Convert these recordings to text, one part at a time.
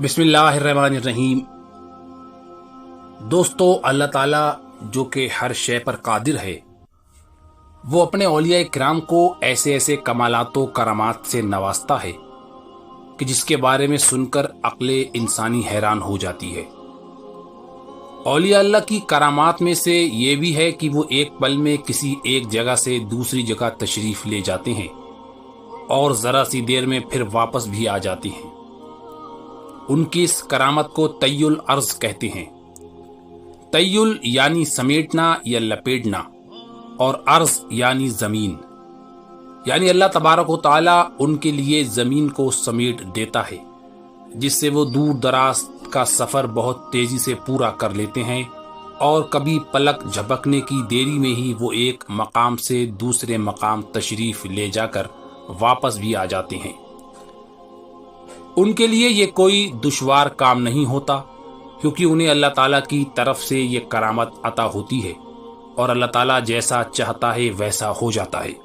बिस्मिल्लाहिर्रहमानिर्रहीम। दोस्तों, अल्लाह ताला जो कि हर शय पर कादिर है, वो अपने औलिया किराम को ऐसे ऐसे कमालातो करामात से नवाजता है कि जिसके बारे में सुनकर अक्ले इंसानी हैरान हो जाती है। औलिया अल्लाह की करामात में से ये भी है कि वो एक पल में किसी एक जगह से दूसरी जगह तशरीफ ले जाते हैं और ज़रा सी देर में फिर वापस भी आ जाते हैं। उनकी इस करामत को तय्युल अर्ज कहते हैं। तय्युल यानी समेटना या लपेटना, और अर्ज यानी जमीन, यानी अल्लाह तबारक व तआला उनके लिए जमीन को समेट देता है, जिससे वो दूर दराज का सफर बहुत तेजी से पूरा कर लेते हैं और कभी पलक झपकने की देरी में ही वो एक मकाम से दूसरे मकाम तशरीफ ले जाकर वापस भी आ जाते हैं। उनके लिए ये कोई दुश्वार काम नहीं होता, क्योंकि उन्हें अल्लाह ताला की तरफ से ये करामत अता होती है और अल्लाह ताला जैसा चाहता है वैसा हो जाता है।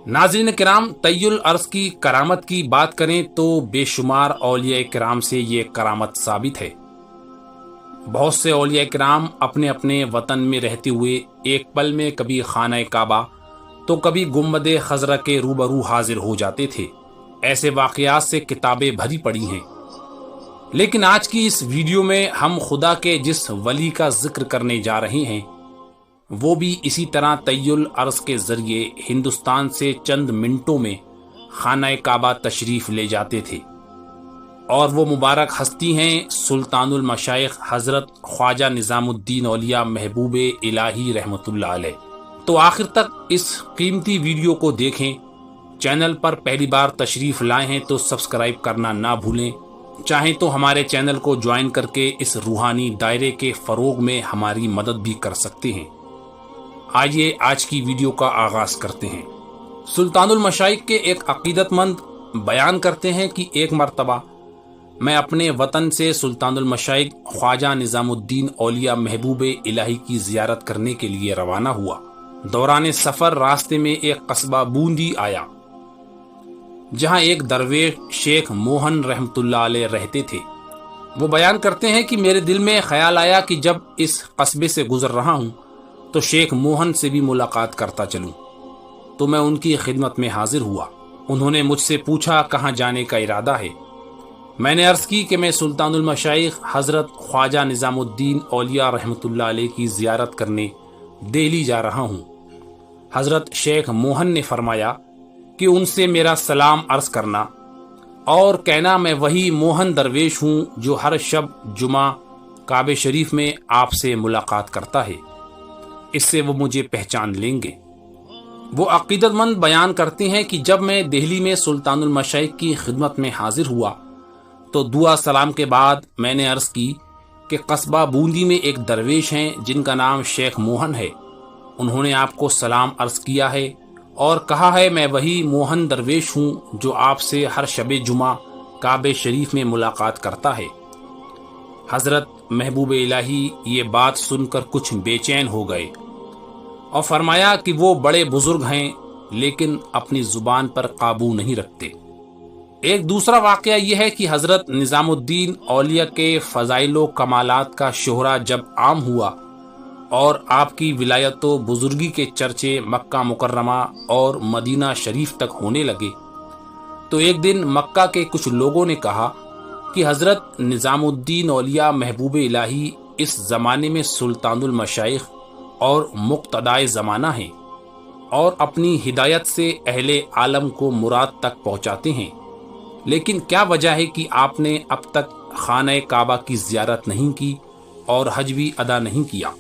नाज़रीन किराम, तय्युल अर्ज की करामत की बात करें तो बेशुमार औलिया किराम से ये करामत साबित है। बहुत से औलिया किराम अपने अपने वतन में रहते हुए एक पल में कभी खाना काबा तो कभी गुम्बद खजरा के रूबरू हाजिर हो जाते थे। ऐसे वाकयात से किताबें भरी पड़ी हैं। लेकिन आज की इस वीडियो में हम खुदा के जिस वली का जिक्र करने जा रहे हैं, वो भी इसी तरह तय्युल अर्ज के जरिए हिंदुस्तान से चंद मिनटों में खाना काबा तशरीफ ले जाते थे। और वो मुबारक हस्ती हैं सुल्तानुल मशाइख हजरत ख्वाजा निजामुद्दीन औलिया महबूब इलाही रहमतुल्लाह अलैह। तो आखिर तक इस कीमती वीडियो को देखें। चैनल पर पहली बार तशरीफ लाए हैं तो सब्सक्राइब करना ना भूलें। चाहें तो हमारे चैनल को ज्वाइन करके इस रूहानी दायरे के फरोग में हमारी मदद भी कर सकते हैं। आइए आज की वीडियो का आगाज करते हैं। सुल्तानुल मशाइख के एक अकीदतमंद बयान करते हैं कि एक मर्तबा मैं अपने वतन से सुल्तानुल मशाइख ख्वाजा निजामुद्दीन औलिया महबूब इलाही की जियारत करने के लिए रवाना हुआ। दौरान सफर रास्ते में एक कस्बा बूंदी आया, जहां एक दरवेश शेख मोहन रहमतुल्लाह अलैह रहते थे। वो बयान करते हैं कि मेरे दिल में ख्याल आया कि जब इस कस्बे से गुजर रहा हूं तो शेख मोहन से भी मुलाकात करता चलूं। तो मैं उनकी खिदमत में हाजिर हुआ। उन्होंने मुझसे पूछा कहां जाने का इरादा है। मैंने अर्ज की कि मैं सुल्तानुल मशाइख हजरत ख्वाजा निजामुद्दीन औलिया रहमतुल्लाह अलैह की जियारत करने दिल्ली जा रहा हूं। हजरत शेख मोहन ने फरमाया कि उनसे मेरा सलाम अर्ज करना और कहना मैं वही मोहन दरवेश हूं जो हर शब जुमा काबे शरीफ में आपसे मुलाकात करता है। इससे वो मुझे पहचान लेंगे। वो अकीदतमंद बयान करते हैं कि जब मैं दिल्ली में सुल्तानुल मशाइख की खिदमत में हाजिर हुआ तो दुआ सलाम के बाद मैंने अर्ज की कि कस्बा बूंदी में एक दरवेश हैं जिनका नाम शेख मोहन है। उन्होंने आपको सलाम अर्ज किया है और कहा है मैं वही मोहन दरवेश हूँ जो आपसे हर शबे जुमा काबे शरीफ में मुलाकात करता है। हजरत महबूब इलाही ये बात सुनकर कुछ बेचैन हो गए और फरमाया कि वो बड़े बुजुर्ग हैं लेकिन अपनी जुबान पर काबू नहीं रखते। एक दूसरा वाकया यह है कि हजरत निजामुद्दीन औलिया के फजाइलो कमालात का शोहरा जब आम हुआ और आपकी विलायतो बुजुर्गी के चर्चे मक्का मुकर्रमा और मदीना शरीफ तक होने लगे, तो एक दिन मक्का के कुछ लोगों ने कहा कि हजरत निजामुद्दीन औलिया महबूब इलाही इस जमाने में सुल्तानुल मशाइख और मुक्तदाए जमाना हैं और अपनी हिदायत से अहले आलम को मुराद तक पहुंचाते हैं। लेकिन क्या वजह है कि आपने अब तक खाना काबा की जियारत नहीं की और हज भी अदा नहीं किया।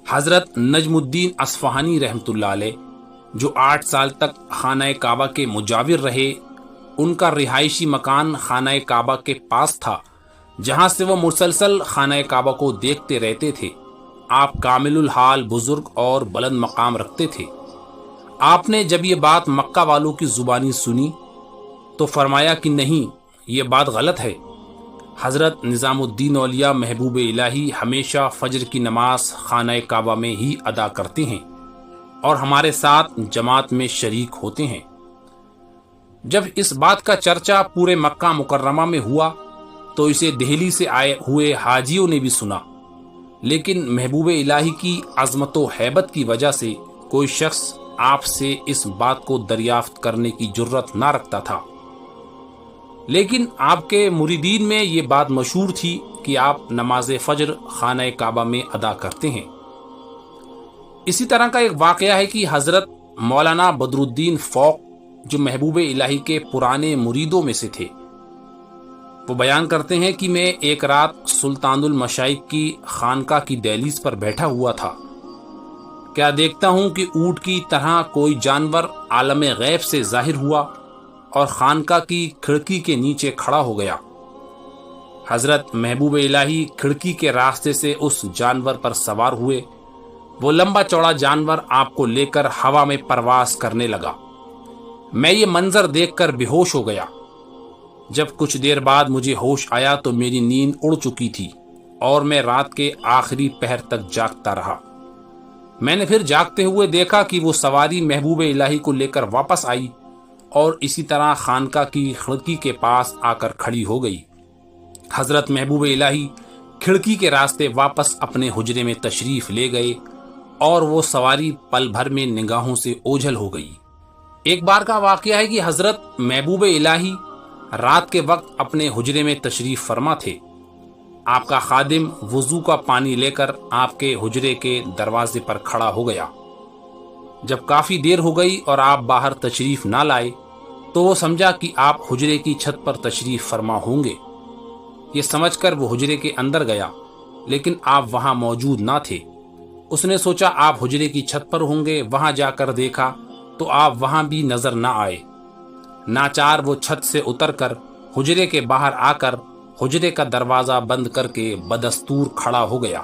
हजरत नजमुद्दीन असफहानी रहमतुल्लाह अलैह जो 8 साल तक खाना काबा के मुजाविर रहे, उनका रिहायशी मकान खाना काबा के पास था, जहां से वो मुसलसल खाना काबा को देखते रहते थे। आप कामिलुल हाल बुजुर्ग और बुलंद मकाम रखते थे। आपने जब ये बात मक्का वालों की जुबानी सुनी तो फरमाया कि नहीं, ये बात गलत है। हजरत निजामुद्दीन औलिया महबूब इलाही हमेशा फजर की नमाज खाना काबा में ही अदा करते हैं और हमारे साथ जमात में शरीक होते हैं। जब इस बात का चर्चा पूरे मक्का मुकर्रमा में हुआ تو اسے دہلی سے آئے ہوئے حاجیوں نے بھی سنا، لیکن محبوب الہی کی عظمت و ہیبت کی وجہ سے کوئی شخص آپ سے اس بات کو دریافت کرنے کی جرت نہ رکھتا تھا۔ لیکن آپ کے مریدین میں یہ بات مشہور تھی کہ آپ نماز فجر خانہ کعبہ میں ادا کرتے ہیں۔ اسی طرح کا ایک واقعہ ہے کہ حضرت مولانا بدر الدین فوق، جو محبوب الہی کے پرانے مریدوں میں سے تھے، وہ بیان کرتے ہیں کہ میں ایک رات سلطان المشائخ کی خانقاہ کی دہلیز پر بیٹھا ہوا تھا، کیا دیکھتا ہوں کہ اونٹ کی طرح کوئی جانور عالم غیب سے ظاہر ہوا اور خانقاہ کی کھڑکی کے نیچے کھڑا ہو گیا۔ حضرت محبوب الہی کھڑکی کے راستے سے اس جانور پر سوار ہوئے۔ وہ لمبا چوڑا جانور آپ کو لے کر ہوا میں پرواز کرنے لگا۔ میں یہ منظر دیکھ کر بے ہوش ہو گیا۔ جب کچھ دیر بعد مجھے ہوش آیا تو میری نیند اڑ چکی تھی اور میں رات کے آخری پہر تک جاگتا رہا۔ میں نے پھر جاگتے ہوئے دیکھا کہ وہ سواری محبوب الہی کو لے کر واپس آئی اور اسی طرح خانقاہ کی کھڑکی کے پاس آ کر کھڑی ہو گئی۔ حضرت محبوب الہی کھڑکی کے راستے واپس اپنے حجرے میں تشریف لے گئے اور وہ سواری پل بھر میں نگاہوں سے اوجھل ہو گئی۔ ایک بار کا واقعہ ہے کہ حضرت محبوب الہی رات کے وقت اپنے حجرے میں تشریف فرما تھے۔ آپ کا خادم وضو کا پانی لے کر آپ کے حجرے کے دروازے پر کھڑا ہو گیا۔ جب کافی دیر ہو گئی اور آپ باہر تشریف نہ لائے تو وہ سمجھا کہ آپ حجرے کی چھت پر تشریف فرما ہوں گے۔ یہ سمجھ کر وہ حجرے کے اندر گیا، لیکن آپ وہاں موجود نہ تھے۔ اس نے سوچا آپ حجرے کی چھت پر ہوں گے۔ وہاں جا کر دیکھا تو آپ وہاں بھی نظر نہ آئے۔ ناچار وہ چھت سے اتر کر حجرے کے باہر آ کر حجرے کا دروازہ بند کر کے بدستور کھڑا ہو گیا۔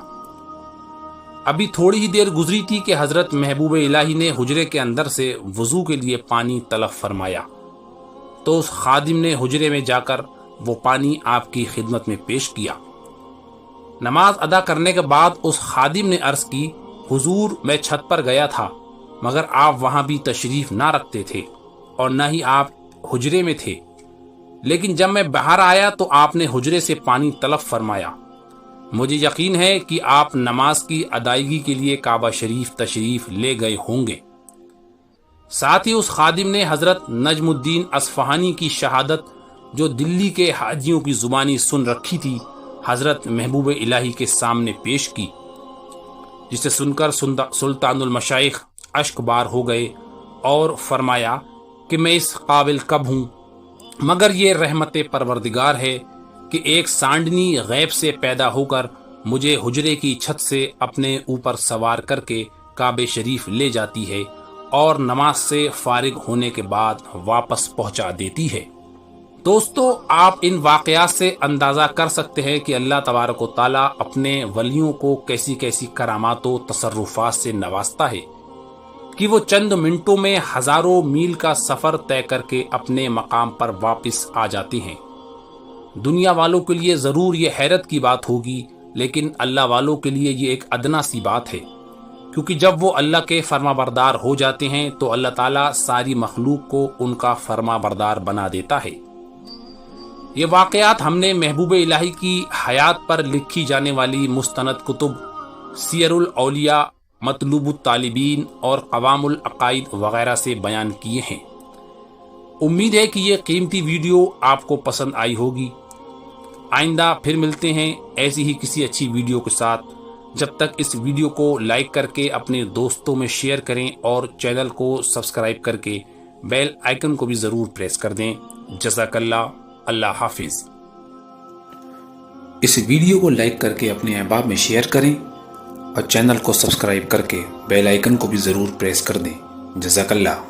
ابھی تھوڑی ہی دیر گزری تھی کہ حضرت محبوب الہی نے حجرے کے اندر سے وضو کے لیے پانی طلب فرمایا، تو اس خادم نے حجرے میں جا کر وہ پانی آپ کی خدمت میں پیش کیا۔ نماز ادا کرنے کے بعد اس خادم نے عرض کی، حضور میں چھت پر گیا تھا مگر آپ وہاں بھی تشریف نہ رکھتے تھے اور نہ ہی آپ حجرے میں تھے، لیکن جب میں باہر آیا تو آپ نے حجرے سے پانی طلب فرمایا۔ مجھے یقین ہے کہ آپ نماز کی ادائیگی کے لیے کعبہ شریف تشریف لے گئے ہوں گے۔ ساتھ ہی اس خادم نے حضرت نجم الدین اصفہانی کی شہادت، جو دلی کے حاجیوں کی زبانی سن رکھی تھی، حضرت محبوب الہی کے سامنے پیش کی، جسے سن کر سلطان المشائخ اشک بار ہو گئے اور فرمایا کہ میں اس قابل کب ہوں، مگر یہ رحمت پروردگار ہے کہ ایک سانڈنی غیب سے پیدا ہو کر مجھے حجرے کی چھت سے اپنے اوپر سوار کر کے کعبہ شریف لے جاتی ہے اور نماز سے فارغ ہونے کے بعد واپس پہنچا دیتی ہے۔ دوستو، آپ ان واقعات سے اندازہ کر سکتے ہیں کہ اللہ تبارک و تعالیٰ اپنے ولیوں کو کیسی کیسی کرامات و تصرفات سے نوازتا ہے کہ وہ چند منٹوں میں ہزاروں میل کا سفر طے کر کے اپنے مقام پر واپس آ جاتے ہیں۔ دنیا والوں کے لیے ضرور یہ حیرت کی بات ہوگی، لیکن اللہ والوں کے لیے یہ ایک ادنا سی بات ہے، کیونکہ جب وہ اللہ کے فرما بردار ہو جاتے ہیں تو اللہ تعالیٰ ساری مخلوق کو ان کا فرما بردار بنا دیتا ہے۔ یہ واقعات ہم نے محبوب الہی کی حیات پر لکھی جانے والی مستند کتب سیر الاولیاء، مطلوب الطالبین اور قوام العقائد وغیرہ سے بیان کیے ہیں۔ امید ہے کہ یہ قیمتی ویڈیو آپ کو پسند آئی ہوگی۔ آئندہ پھر ملتے ہیں ایسی ہی کسی اچھی ویڈیو کے ساتھ۔ جب تک اس ویڈیو کو لائک کر کے اپنے دوستوں میں شیئر کریں اور چینل کو سبسکرائب کر کے بیل آئیکن کو بھی ضرور پریس کر دیں۔ جزاک اللہ۔ اللہ حافظ۔ اس ویڈیو کو لائک کر کے اپنے احباب میں شیئر کریں اور چینل کو سبسکرائب کر کے بیل آئیکن کو بھی ضرور پریس کر دیں۔ جزاک اللہ۔